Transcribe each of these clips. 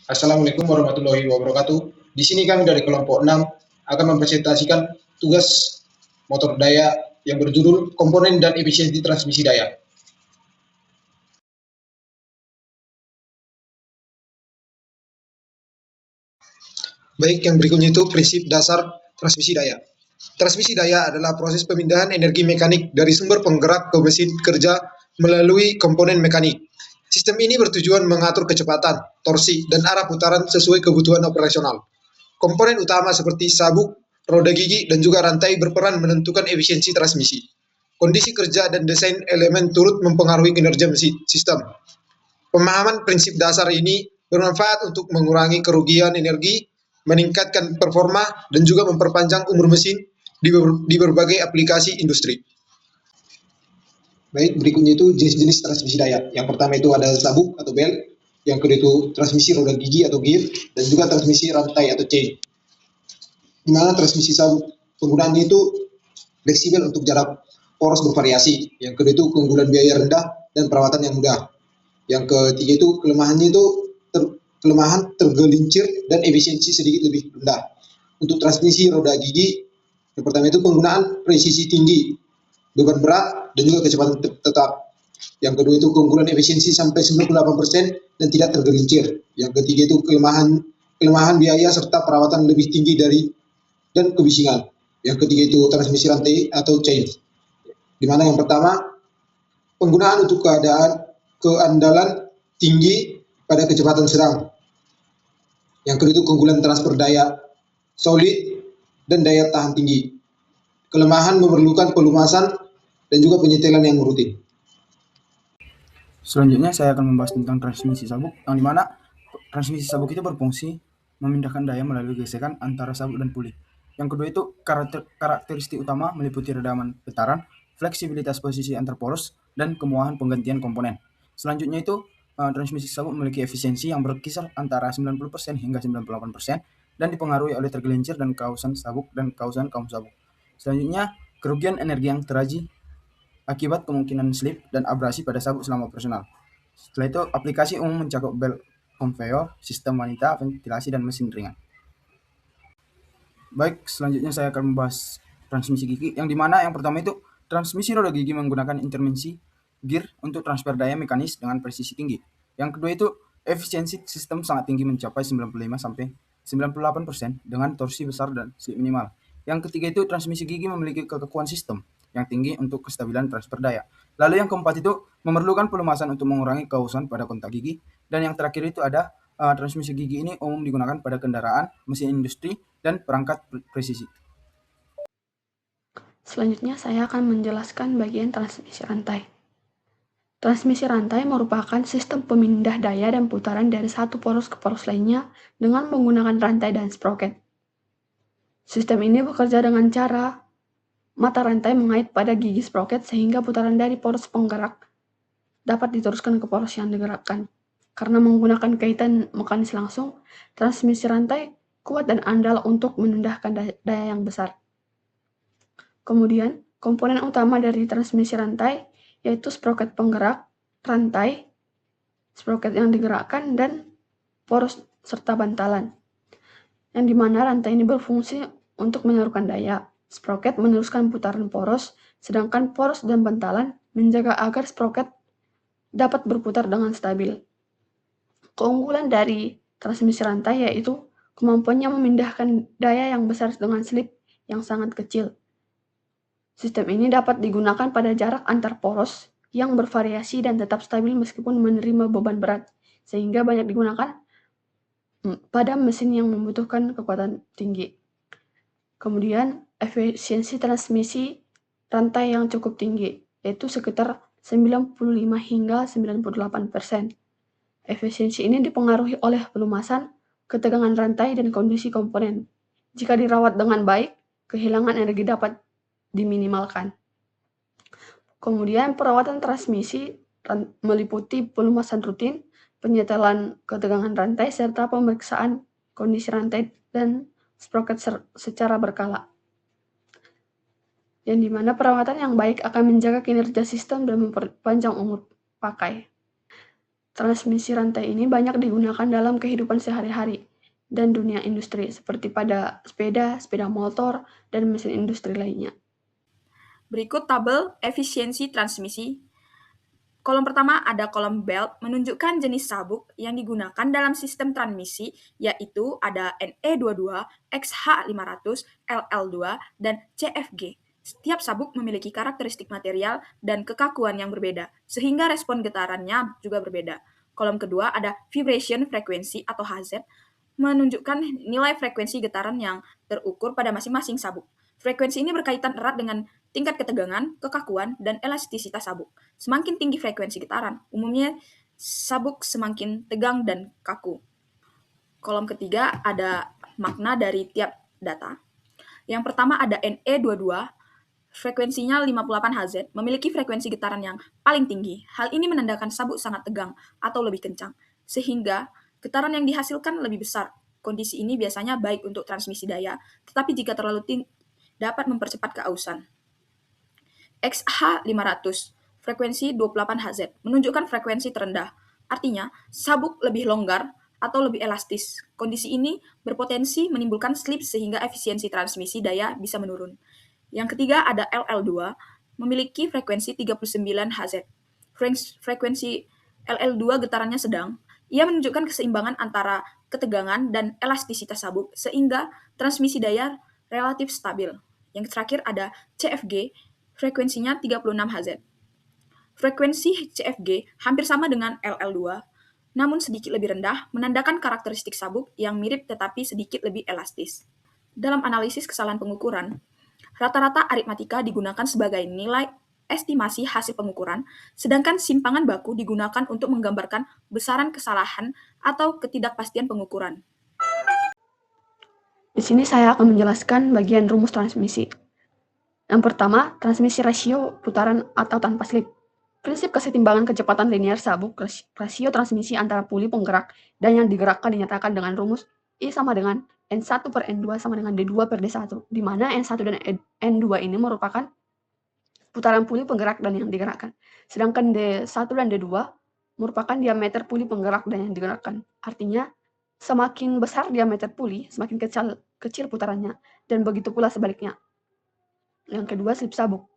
Assalamualaikum warahmatullahi wabarakatuh. Di sini kami dari kelompok 6 akan mempresentasikan tugas motor daya yang berjudul komponen dan efisiensi transmisi daya. Baik, yang berikutnya itu prinsip dasar transmisi daya. Transmisi daya adalah proses pemindahan energi mekanik dari sumber penggerak ke mesin kerja melalui komponen mekanik. Sistem ini bertujuan mengatur kecepatan, torsi, dan arah putaran sesuai kebutuhan operasional. Komponen utama seperti sabuk, roda gigi, dan juga rantai berperan menentukan efisiensi transmisi. Kondisi kerja dan desain elemen turut mempengaruhi kinerja mesin sistem. Pemahaman prinsip dasar ini bermanfaat untuk mengurangi kerugian energi, meningkatkan performa, dan juga memperpanjang umur mesin di berbagai aplikasi industri. Baik, berikutnya itu jenis-jenis transmisi daya. Yang pertama itu ada sabuk atau belt, yang kedua itu transmisi roda gigi atau gear, dan juga transmisi rantai atau chain. Di mana transmisi sabuk penggunaannya itu fleksibel untuk jarak poros bervariasi. Yang kedua itu keunggulan biaya rendah dan perawatan yang mudah. Yang ketiga itu kelemahannya itu kelemahan tergelincir dan efisiensi sedikit lebih rendah. Untuk transmisi roda gigi, yang pertama itu penggunaan presisi tinggi, beban berat, dan juga kecepatan tetap. Yang kedua itu keunggulan efisiensi sampai 98% dan tidak tergelincir. Yang ketiga itu kelemahan biaya serta perawatan lebih tinggi dan kebisingan. Yang ketiga itu transmisi rantai atau chain. Di mana yang pertama penggunaan untuk keandalan tinggi pada kecepatan sedang. Yang kedua itu keunggulan transfer daya solid dan daya tahan tinggi. Kelemahan memerlukan pelumasan dan juga penyetelan yang rutin. Selanjutnya saya akan membahas tentang transmisi sabuk, yang dimana transmisi sabuk itu berfungsi memindahkan daya melalui gesekan antara sabuk dan puli. Yang kedua itu karakteristik utama meliputi redaman getaran, fleksibilitas posisi antar poros, dan kemudahan penggantian komponen. Selanjutnya itu transmisi sabuk memiliki efisiensi yang berkisar antara 90% hingga 98% dan dipengaruhi oleh tergelincir dan kausan sabuk dan kausan kaum sabuk. Selanjutnya, kerugian energi yang teraji akibat kemungkinan slip dan abrasi pada sabuk selama operasional. Setelah itu, aplikasi umum mencakup belt conveyor, sistem wanita, ventilasi, dan mesin ringan. Baik, selanjutnya saya akan membahas transmisi gigi, yang dimana yang pertama itu transmisi roda gigi menggunakan intervensi gear untuk transfer daya mekanis dengan presisi tinggi. Yang kedua itu efisiensi sistem sangat tinggi mencapai 95-98% dengan torsi besar dan slip minimal. Yang ketiga itu transmisi gigi memiliki kekuatan sistem yang tinggi untuk kestabilan transfer daya. Lalu yang keempat itu memerlukan pelumasan untuk mengurangi kausan pada kontak gigi. Dan yang terakhir itu ada transmisi gigi ini umum digunakan pada kendaraan, mesin industri, dan perangkat presisi. Selanjutnya saya akan menjelaskan bagian transmisi rantai. Transmisi rantai merupakan sistem pemindah daya dan putaran dari satu poros ke poros lainnya dengan menggunakan rantai dan sprocket. Sistem ini bekerja dengan cara mata rantai mengait pada gigi sprocket sehingga putaran dari poros penggerak dapat diteruskan ke poros yang digerakkan. Karena menggunakan kaitan mekanis langsung, transmisi rantai kuat dan andal untuk memindahkan daya yang besar. Kemudian, komponen utama dari transmisi rantai yaitu sprocket penggerak, rantai, sprocket yang digerakkan, dan poros serta bantalan. Yang dimana rantai ini berfungsi untuk menyalurkan daya. Sprocket meneruskan putaran poros, sedangkan poros dan bantalan menjaga agar sprocket dapat berputar dengan stabil. Keunggulan dari transmisi rantai yaitu kemampuannya memindahkan daya yang besar dengan slip yang sangat kecil. Sistem ini dapat digunakan pada jarak antar poros yang bervariasi dan tetap stabil meskipun menerima beban berat, sehingga banyak digunakan pada mesin yang membutuhkan kekuatan tinggi. Kemudian, efisiensi transmisi rantai yang cukup tinggi, yaitu sekitar 95 hingga 98%. Efisiensi ini dipengaruhi oleh pelumasan, ketegangan rantai, dan kondisi komponen. Jika dirawat dengan baik, kehilangan energi dapat diminimalkan. Kemudian perawatan transmisi meliputi pelumasan rutin, penyetelan ketegangan rantai, serta pemeriksaan kondisi rantai dan sprocket secara berkala. Yang dimana perawatan yang baik akan menjaga kinerja sistem dan memperpanjang umur pakai. Transmisi rantai ini banyak digunakan dalam kehidupan sehari-hari dan dunia industri, seperti pada sepeda, sepeda motor, dan mesin industri lainnya. Berikut tabel efisiensi transmisi. Kolom pertama ada kolom belt menunjukkan jenis sabuk yang digunakan dalam sistem transmisi, yaitu ada NE22, XH500, LL2, dan CFG. Setiap sabuk memiliki karakteristik material dan kekakuan yang berbeda, sehingga respon getarannya juga berbeda. Kolom kedua ada vibration frequency atau HZ, menunjukkan nilai frekuensi getaran yang terukur pada masing-masing sabuk. Frekuensi ini berkaitan erat dengan tingkat ketegangan, kekakuan, dan elastisitas sabuk. Semakin tinggi frekuensi getaran, umumnya sabuk semakin tegang dan kaku. Kolom ketiga ada makna dari tiap data. Yang pertama ada NE22, frekuensinya 58 Hz, memiliki frekuensi getaran yang paling tinggi. Hal ini menandakan sabuk sangat tegang atau lebih kencang, sehingga getaran yang dihasilkan lebih besar. Kondisi ini biasanya baik untuk transmisi daya, tetapi jika terlalu tinggi, dapat mempercepat keausan. XH500, frekuensi 28 Hz, menunjukkan frekuensi terendah. Artinya, sabuk lebih longgar atau lebih elastis. Kondisi ini berpotensi menimbulkan slip sehingga efisiensi transmisi daya bisa menurun. Yang ketiga ada LL2, memiliki frekuensi 39 Hz. Frekuensi LL2 getarannya sedang. Ia menunjukkan keseimbangan antara ketegangan dan elastisitas sabuk, sehingga transmisi daya relatif stabil. Yang terakhir ada CFG, frekuensinya 36 Hz. Frekuensi CFG hampir sama dengan LL2, namun sedikit lebih rendah, menandakan karakteristik sabuk yang mirip tetapi sedikit lebih elastis. Dalam analisis kesalahan pengukuran, rata-rata aritmatika digunakan sebagai nilai estimasi hasil pengukuran, sedangkan simpangan baku digunakan untuk menggambarkan besaran kesalahan atau ketidakpastian pengukuran. Di sini saya akan menjelaskan bagian rumus transmisi. Yang pertama, transmisi rasio putaran atau tanpa slip. Prinsip kesetimbangan kecepatan linear sabuk, rasio transmisi antara puli penggerak dan yang digerakkan dinyatakan dengan rumus I sama dengan N1 per N2 sama dengan D2 per D1, di mana N1 dan N2 ini merupakan putaran puli penggerak dan yang digerakkan. Sedangkan D1 dan D2 merupakan diameter puli penggerak dan yang digerakkan. Artinya, semakin besar diameter puli, semakin kecil putarannya, dan begitu pula sebaliknya. Yang kedua, slip sabuk.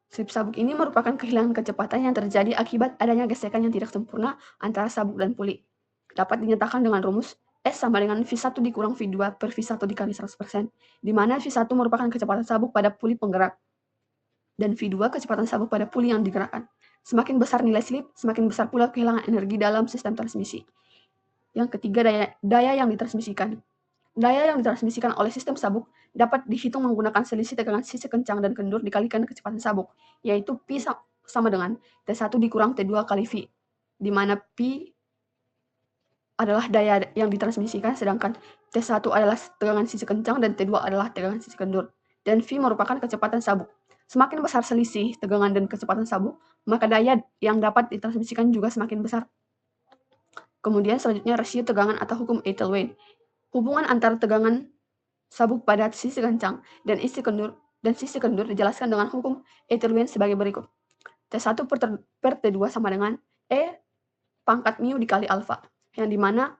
Slip sabuk ini merupakan kehilangan kecepatan yang terjadi akibat adanya gesekan yang tidak sempurna antara sabuk dan puli. Dapat dinyatakan dengan rumus S sama dengan V1 dikurang V2 per V1 dikali 100%, di mana V1 merupakan kecepatan sabuk pada puli penggerak, dan V2 kecepatan sabuk pada puli yang digerakkan. Semakin besar nilai slip, semakin besar pula kehilangan energi dalam sistem transmisi. Yang ketiga, daya yang ditransmisikan. Daya yang ditransmisikan oleh sistem sabuk dapat dihitung menggunakan selisih tegangan sisi kencang dan kendur dikalikan kecepatan sabuk, yaitu Pi sama dengan T1 dikurang T2 kali V, di mana Pi adalah daya yang ditransmisikan, sedangkan T1 adalah tegangan sisi kencang dan T2 adalah tegangan sisi kendur, dan V merupakan kecepatan sabuk. Semakin besar selisih tegangan dan kecepatan sabuk, maka daya yang dapat ditransmisikan juga semakin besar. Kemudian selanjutnya rasio tegangan atau hukum Ethel-Wayne. Hubungan antara tegangan sabuk pada sisi kencang dan sisi kendur dijelaskan dengan hukum Ethel-Wayne sebagai berikut. T1 per T2 sama dengan E pangkat mu dikali alfa, yang dimana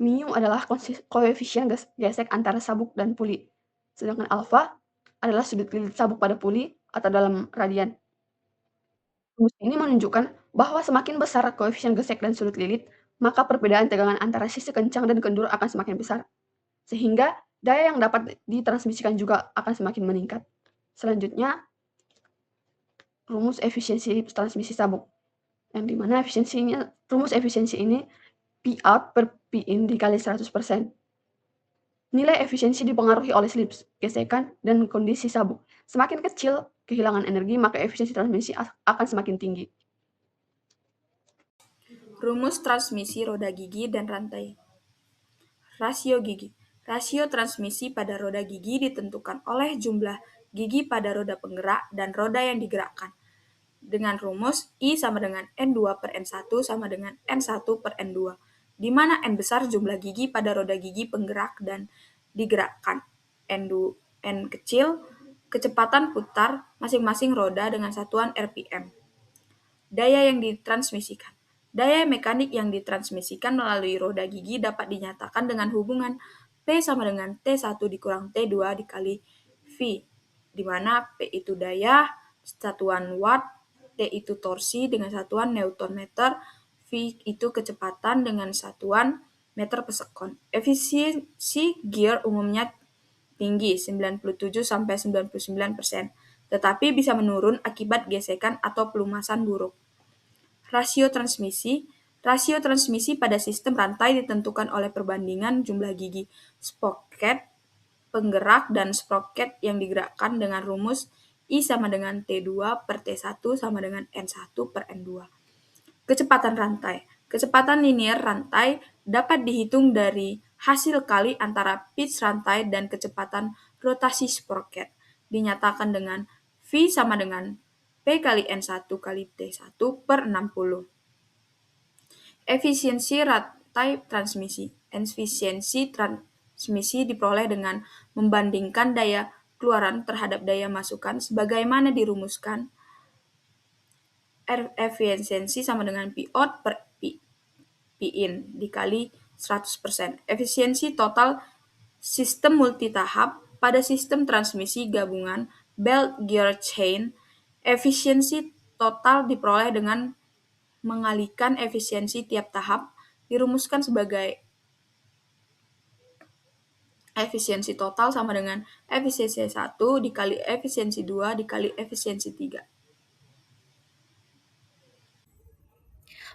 mu adalah koefisien gesek antara sabuk dan puli, sedangkan alfa adalah sudut lilit sabuk pada puli atau dalam radian. Rumus ini menunjukkan bahwa semakin besar koefisien gesek dan sudut lilit, maka perbedaan tegangan antara sisi kencang dan kendur akan semakin besar, sehingga daya yang dapat ditransmisikan juga akan semakin meningkat. Selanjutnya, rumus efisiensi transmisi sabuk, yang dimana rumus efisiensi ini P out per P in dikali 100%. Nilai efisiensi dipengaruhi oleh slip, gesekan, dan kondisi sabuk. Semakin kecil kehilangan energi, maka efisiensi transmisi akan semakin tinggi. Rumus transmisi roda gigi dan rantai. Rasio gigi. Rasio transmisi pada roda gigi ditentukan oleh jumlah gigi pada roda penggerak dan roda yang digerakkan. Dengan rumus I sama dengan N2 per N1 sama dengan N1 per N2, di mana N besar jumlah gigi pada roda gigi penggerak dan digerakkan. N kecil kecepatan putar masing-masing roda dengan satuan RPM. Daya yang ditransmisikan. Daya mekanik yang ditransmisikan melalui roda gigi dapat dinyatakan dengan hubungan P sama dengan T1 dikurang T2 dikali V, di mana P itu daya, satuan watt, T itu torsi dengan satuan Newton meter, V itu kecepatan dengan satuan meter per sekon. Efisiensi gear umumnya tinggi 97–99%, tetapi bisa menurun akibat gesekan atau pelumasan buruk. Rasio transmisi pada sistem rantai ditentukan oleh perbandingan jumlah gigi sproket penggerak dan sproket yang digerakkan dengan rumus I sama dengan T2 per T1 sama dengan N1 per N2. Kecepatan rantai. Kecepatan linear rantai dapat dihitung dari hasil kali antara pitch rantai dan kecepatan rotasi sproket. Dinyatakan dengan V sama dengan P kali N1 kali T1 per 60. Efisiensi rantai transmisi. Efisiensi transmisi diperoleh dengan membandingkan daya keluaran terhadap daya masukan sebagaimana dirumuskan. Efisiensi sama dengan P out per P in dikali 100%. Efisiensi total sistem multitahap pada sistem transmisi gabungan belt gear chain. Efisiensi total diperoleh dengan mengalihkan efisiensi tiap tahap, dirumuskan sebagai efisiensi total sama dengan efisiensi 1 dikali efisiensi 2 dikali efisiensi 3.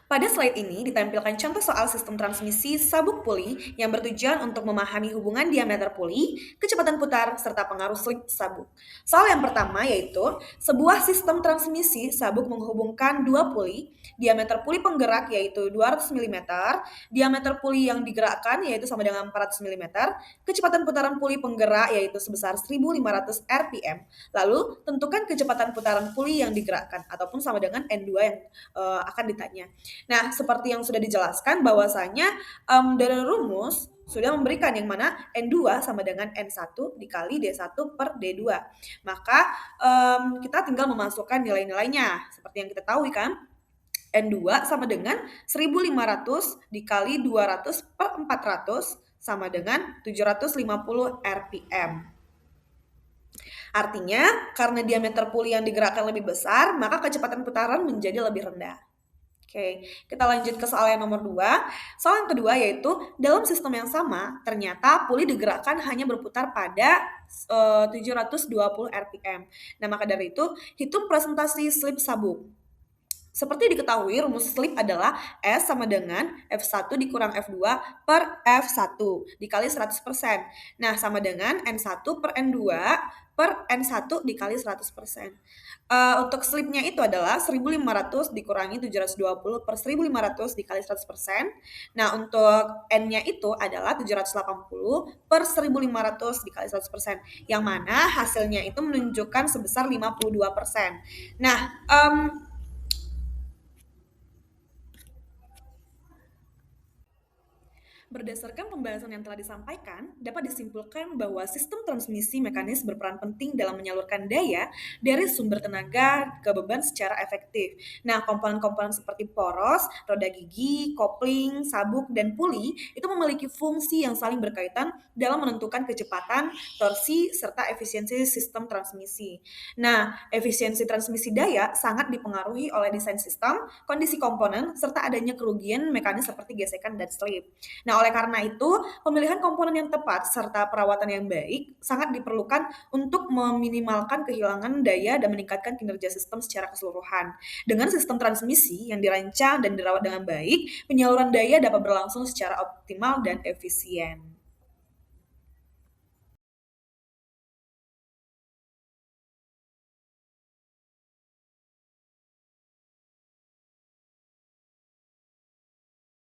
Pada slide ini ditampilkan contoh soal sistem transmisi sabuk puli yang bertujuan untuk memahami hubungan diameter puli, kecepatan putar, serta pengaruh slip sabuk. Soal yang pertama yaitu sebuah sistem transmisi sabuk menghubungkan dua puli, diameter puli penggerak yaitu 200 mm, diameter puli yang digerakkan yaitu sama dengan 400 mm, kecepatan putaran puli penggerak yaitu sebesar 1500 rpm. Lalu tentukan kecepatan putaran puli yang digerakkan ataupun sama dengan N2 yang akan ditanya. Nah, seperti yang sudah dijelaskan bahwasanya dari rumus sudah memberikan yang mana N2 sama dengan N1 dikali D1 per D2. Maka kita tinggal memasukkan nilai-nilainya. Seperti yang kita tahu kan, N2 sama dengan 1500 dikali 200 per 400 sama dengan 750 rpm. Artinya, karena diameter puli yang digerakkan lebih besar, maka kecepatan putaran menjadi lebih rendah. Oke, kita lanjut ke soal yang nomor 2. Soal yang kedua yaitu dalam sistem yang sama, ternyata puli digerakkan hanya berputar pada 720 rpm. Nah, maka dari itu, hitung presentasi slip sabuk. Seperti diketahui, rumus slip adalah S sama dengan F1 dikurang F2 per F1 dikali 100%. Nah, sama dengan N1 per N2 per N1 dikali 100%. Untuk slipnya itu adalah 1500 dikurangi 720 per 1500 dikali 100%. Nah, untuk N-nya itu adalah 780 per 1500 dikali 100%. Yang mana hasilnya itu menunjukkan sebesar 52%. Nah, berdasarkan pembahasan yang telah disampaikan, dapat disimpulkan bahwa sistem transmisi mekanis berperan penting dalam menyalurkan daya dari sumber tenaga ke beban secara efektif. Nah, komponen-komponen seperti poros, roda gigi, kopling, sabuk, dan puli itu memiliki fungsi yang saling berkaitan dalam menentukan kecepatan, torsi, serta efisiensi sistem transmisi. Nah, efisiensi transmisi daya sangat dipengaruhi oleh desain sistem, kondisi komponen, serta adanya kerugian mekanis seperti gesekan dan slip. Nah, oleh karena itu, pemilihan komponen yang tepat serta perawatan yang baik sangat diperlukan untuk meminimalkan kehilangan daya dan meningkatkan kinerja sistem secara keseluruhan. Dengan sistem transmisi yang dirancang dan dirawat dengan baik, penyaluran daya dapat berlangsung secara optimal dan efisien.